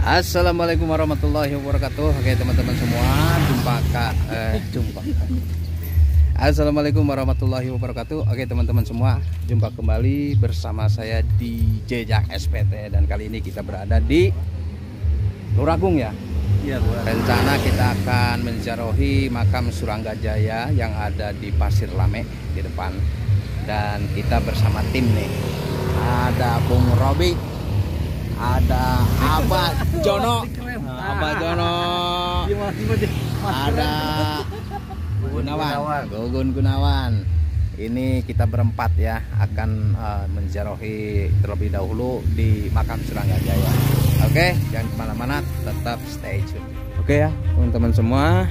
Assalamualaikum warahmatullahi wabarakatuh. Oke teman-teman semua, Assalamualaikum warahmatullahi wabarakatuh. Oke teman-teman semua, jumpa kembali bersama saya di Jejak SPT. Dan kali ini kita berada di Luragung ya. Iya, Bu. Rencana kita akan menziarahi makam Suranggajaya yang ada di Pasir Lame di depan. Dan kita bersama tim nih. Ada Bung Robi, ada Abah Jono, ada Gugun Gunawan. Ini kita berempat ya akan menziarahi terlebih dahulu di makam Suranggajaya. Oke, jangan kemana-mana, tetap stay tune. Oke ya teman-teman semua,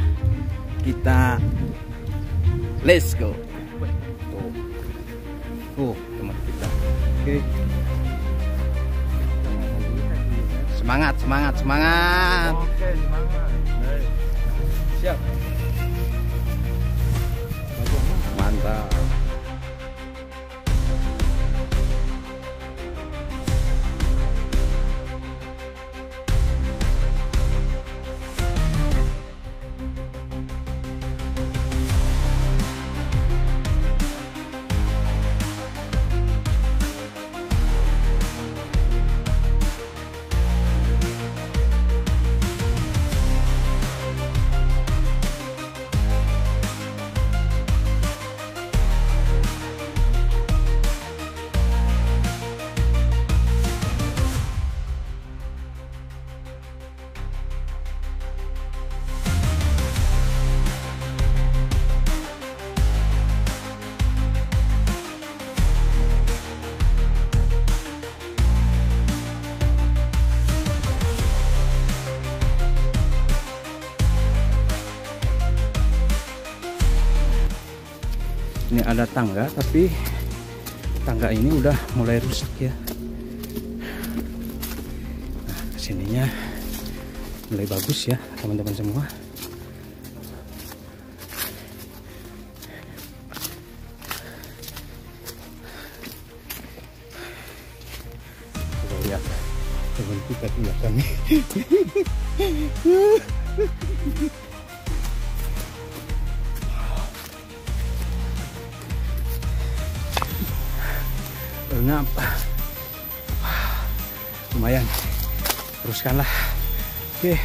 kita let's go. Tuh teman kita. Oke. Semangat. Oke, semangat. Baik. Siap. Mantap. Ini ada tangga, tapi tangga ini udah mulai rusak ya. Nah, kesininya mulai bagus ya teman-teman semua. Coba lihat teman kita di belakang. Kenapa? Lumayan, teruskanlah. Oke.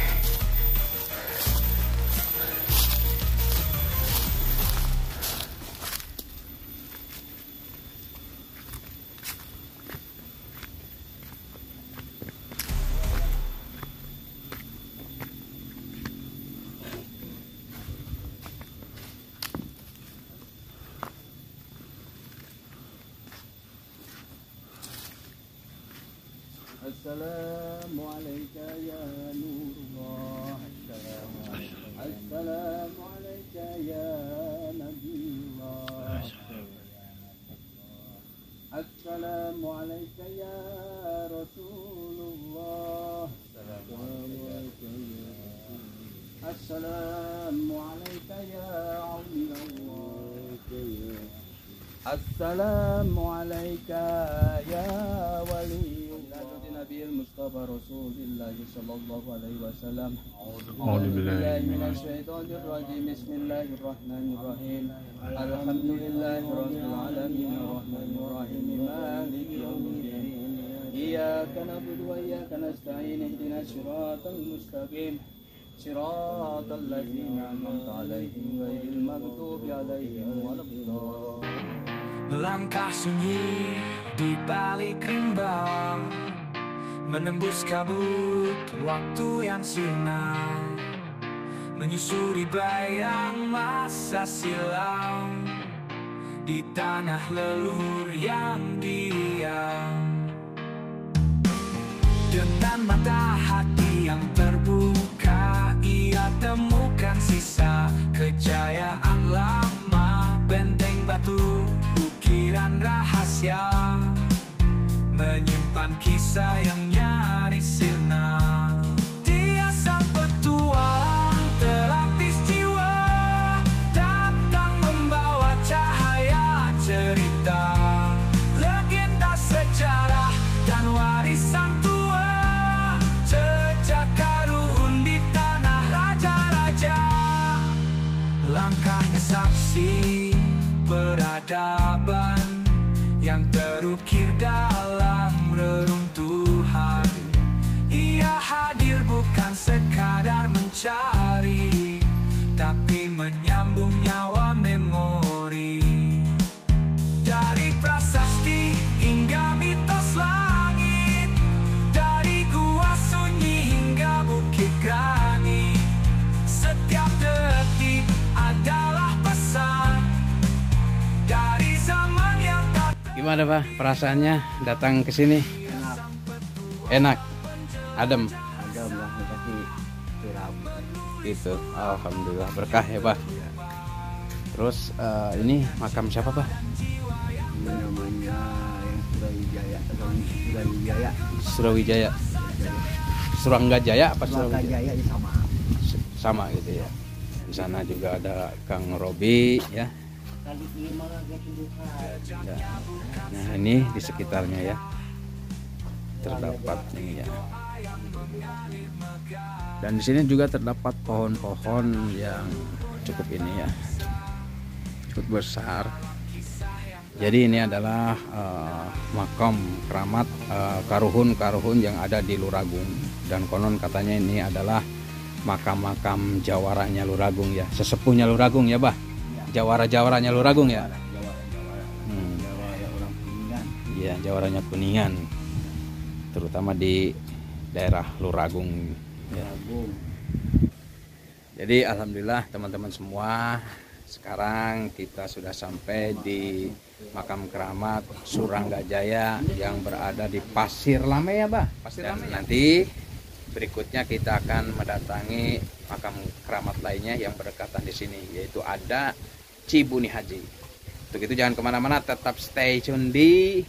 Assalamualaikum ya Nurullah. Assalamualaikum ya Nabiullah. Assalamualaikum ya Rasulullah. Assalamualaikum ya Awliyaullah. Assalamualaikum ya Wali Nabi Mustafa Rasulullah sallallahu alaihi wasallam. A'udzubillahi minasyaitonir rajim. Bismillahirrahmanirrahim. Alhamdulillahirabbil alamin arrahmanir rahim maliki yaumiddin. Iyyaka na'budu wa iyyaka nasta'in. Ihdinas siratal mustaqim. Siratal ladzina an'amta 'alaihim ghairil maghdubi 'alaihim waladdallin. Melangkah sunyi di balik rimba, menembus kabut waktu yang silam, menyusuri bayang masa silam di tanah leluhur yang diam. Dengan mata hati yang terbuka, ia temukan sisa kejayaan lama, benteng batu, ukiran rahasia, menyimpan kisah yang nyaris sirna. Dia sang petualang terapis jiwa, datang membawa cahaya cerita, legenda sejarah dan warisan tua, jejak Gimana Pak perasaannya datang ke sini? Enak, adem. Ada lah pasti viral. Gitu. Alhamdulillah berkah ya Pak. Terus ini makam siapa Pak? Ini namanya yang Surawijaya, Surawijaya. Surawijaya. Suranggajaya apa Surawijaya ini sama. Sama gitu ya. Di sana juga ada Kang Robi ya. Nah ini di sekitarnya ya terdapat ini ya. Dan di sini juga terdapat pohon-pohon yang cukup ini ya, cukup besar. Jadi ini adalah makam keramat karuhun yang ada di Luragung, dan konon katanya ini adalah makam-makam jawaranya Luragung ya, sesepuhnya Luragung ya Bah. Jawaranya Luragung ya. Jawara orang Kuningan. Iya, jawaranya Kuningan. Terutama di daerah Luragung ya. Jadi alhamdulillah teman-teman semua, sekarang kita sudah sampai di makam keramat Suranggajaya yang berada di Pasir Lame ya Bah. Pasir Lame. Nanti berikutnya kita akan mendatangi makam keramat lainnya yang berdekatan di sini, yaitu ada Cibuni Haji. Untuk itu jangan kemana-mana, tetap stay tune di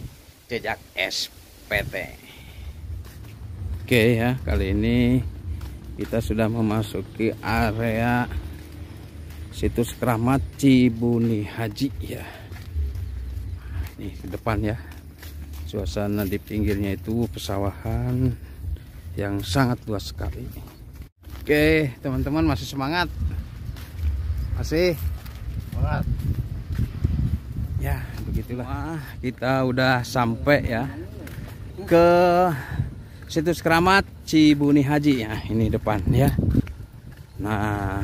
Jejak SPT. Oke ya, kali ini kita sudah memasuki area situs keramat Cibuni Haji ya. Ini ke depan ya, suasana di pinggirnya itu pesawahan yang sangat luas sekali. Oke teman-teman, masih semangat? Masih semangat ya, begitulah. Kita udah sampai ya ke situs keramat Cibuni Haji ya, ini depan ya. Nah,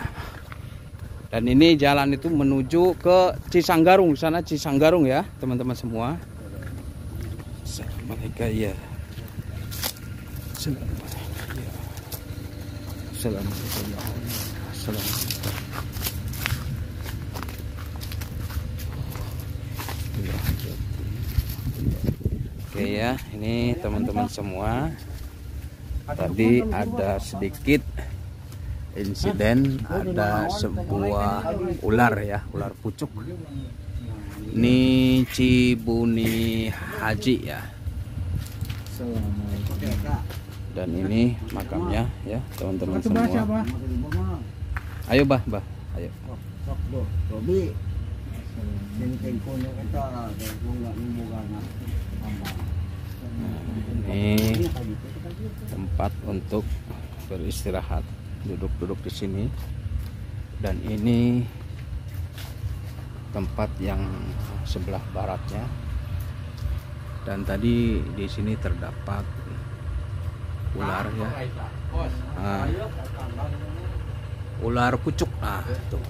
dan ini jalan itu menuju ke Cisanggarung, sana Cisanggarung ya teman-teman semua. Assalamualaikum ya. Assalamualaikum. Oke ya, ini teman-teman semua. Tadi ada sedikit insiden, ada sebuah ular ya, ular pucuk. Ini Cibuni Haji ya. Dan ini makamnya ya teman-teman semua. Ayo Bah, ayo. Robi. Ini tempat untuk beristirahat, duduk-duduk di sini. Dan ini tempat yang sebelah baratnya. Dan tadi di sini terdapat ular ya. Nah, ular pucuk. Nah, tuh.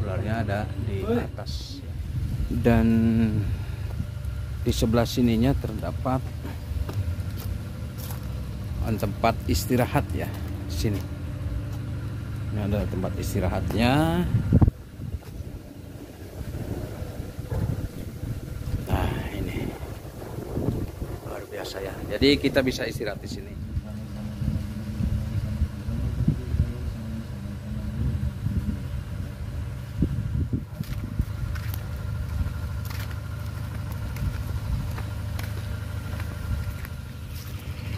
Ularnya ada di atas. Dan di sebelah sininya terdapat tempat istirahat ya, sini. Ini ada tempat istirahatnya. Nah, ini luar biasa ya. Jadi kita bisa istirahat di sini.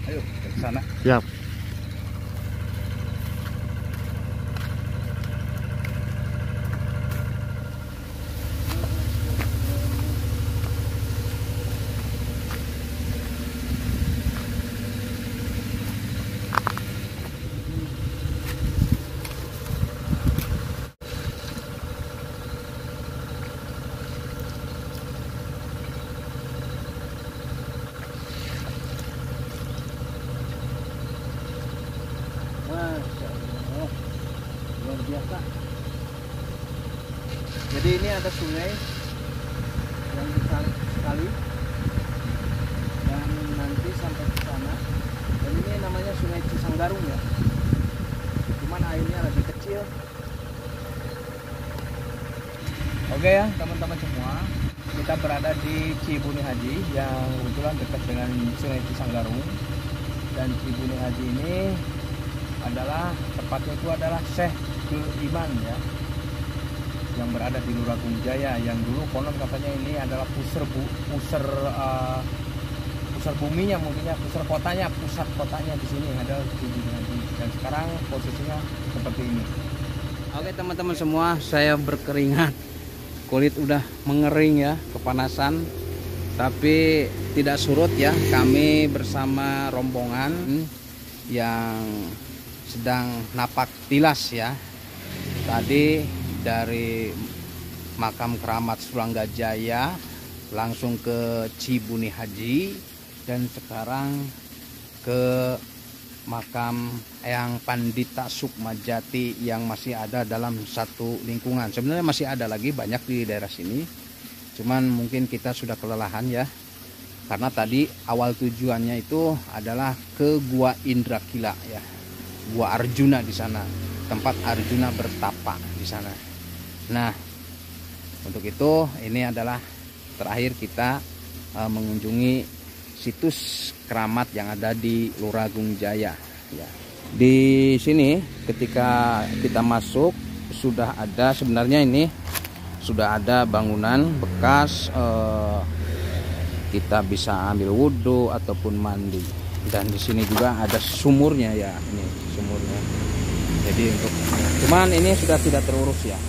Ayo ke sana. Siap. Luar biasa. Jadi ini ada sungai yang besar sekali, dan nanti sampai ke sana. Dan ini namanya Sungai Cisanggarung ya. Cuman airnya lebih kecil. Oke ya teman-teman semua. kita berada di Cibuni Haji yang kebetulan dekat dengan Sungai Cisanggarung. Dan Cibuni Haji ini adalah tepatnya itu adalah Syekh Iman ya, yang berada di Luragung Jaya, yang dulu konon katanya ini adalah pusar buminya, mungkinnya pusat kotanya di sini ada Cibuni Haji, dan sekarang posisinya seperti ini. Oke teman-teman semua, saya berkeringat, kulit udah mengering ya, kepanasan, tapi tidak surut ya. Kami bersama rombongan yang sedang napak tilas ya. Tadi dari makam keramat Suranggajaya langsung ke Cibuni Haji, dan sekarang ke makam Eyang Pandita Sukmajati yang masih ada dalam satu lingkungan. Sebenarnya masih ada lagi banyak di daerah sini, cuman mungkin kita sudah kelelahan ya, karena tadi awal tujuannya itu adalah ke Gua Indrakila ya, Gua Arjuna di sana, tempat Arjuna bertapa di sana. Nah, untuk itu ini adalah terakhir kita mengunjungi situs keramat yang ada di Luragung Jaya ya. Di sini ketika kita masuk sudah ada, sebenarnya ini sudah ada bangunan bekas kita bisa ambil wudhu ataupun mandi, dan di sini juga ada sumurnya ya, ini sumurnya. Jadi untuk cuman ini sudah tidak terurus ya.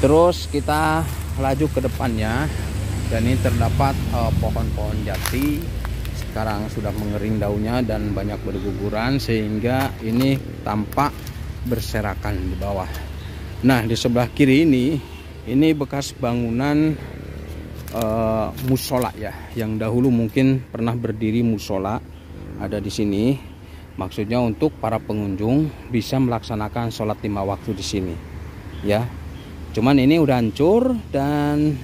Terus kita laju ke depannya, dan ini terdapat pohon-pohon jati. Sekarang sudah mengering daunnya dan banyak berguguran, sehingga ini tampak berserakan di bawah. Nah, di sebelah kiri ini bekas bangunan musola ya, yang dahulu mungkin pernah berdiri musola ada di sini. Maksudnya untuk para pengunjung bisa melaksanakan sholat 5 waktu di sini ya. Cuman ini udah hancur dan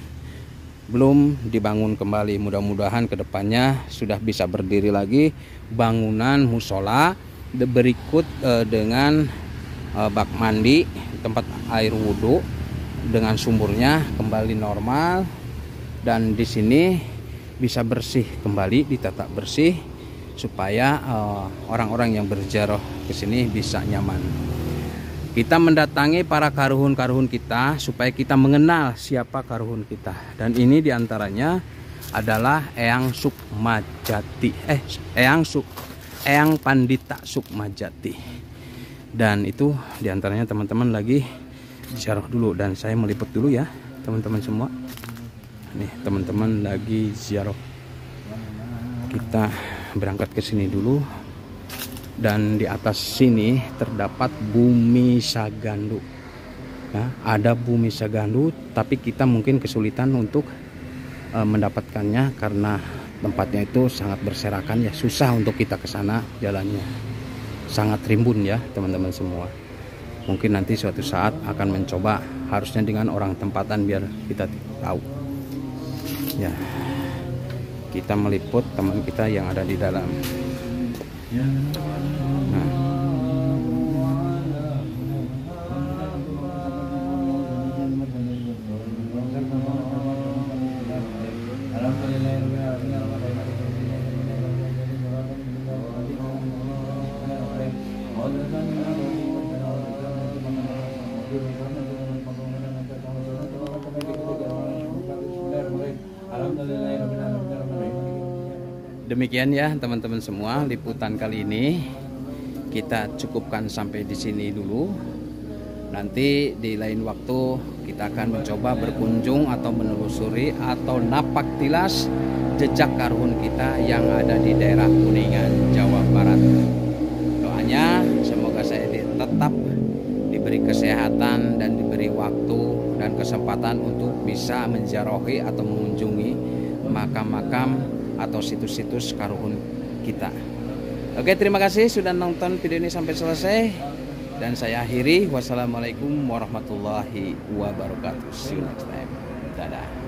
belum dibangun kembali. Mudah-mudahan kedepannya sudah bisa berdiri lagi bangunan musola berikut dengan bak mandi, tempat air wudhu dengan sumurnya kembali normal, dan di sini bisa bersih kembali, ditata bersih supaya orang-orang yang berziarah ke sini bisa nyaman. Kita mendatangi para karuhun-karuhun kita supaya kita mengenal siapa karuhun kita. Dan ini diantaranya adalah Eyang Sukmajati, Eyang Pandita Sukmajati. Dan itu diantaranya teman-teman lagi ziarah dulu, dan saya meliput dulu ya teman-teman semua. Nih teman-teman lagi ziarah. Kita berangkat ke sini dulu. Dan di atas sini terdapat Bumi Sagandu. Nah, ada Bumi Sagandu, tapi kita mungkin kesulitan untuk mendapatkannya karena tempatnya itu sangat berserakan ya, susah untuk kita ke sana jalannya. Sangat rimbun ya teman-teman semua. Mungkin nanti suatu saat akan mencoba, harusnya dengan orang tempatan biar kita tahu. Ya. Kita meliput teman kita yang ada di dalam. Demikian ya teman-teman semua, liputan kali ini kita cukupkan sampai di sini dulu. Nanti di lain waktu kita akan mencoba berkunjung atau menelusuri atau napak tilas jejak karuhun kita yang ada di daerah Kuningan, Jawa Barat. Doanya semoga saya tetap diberi kesehatan dan diberi waktu dan kesempatan untuk bisa menziarahi atau mengunjungi makam-makam atau situs-situs karuhun kita. Oke, terima kasih sudah nonton video ini sampai selesai, dan saya akhiri. Wassalamualaikum warahmatullahi wabarakatuh. See you next time. Dadah.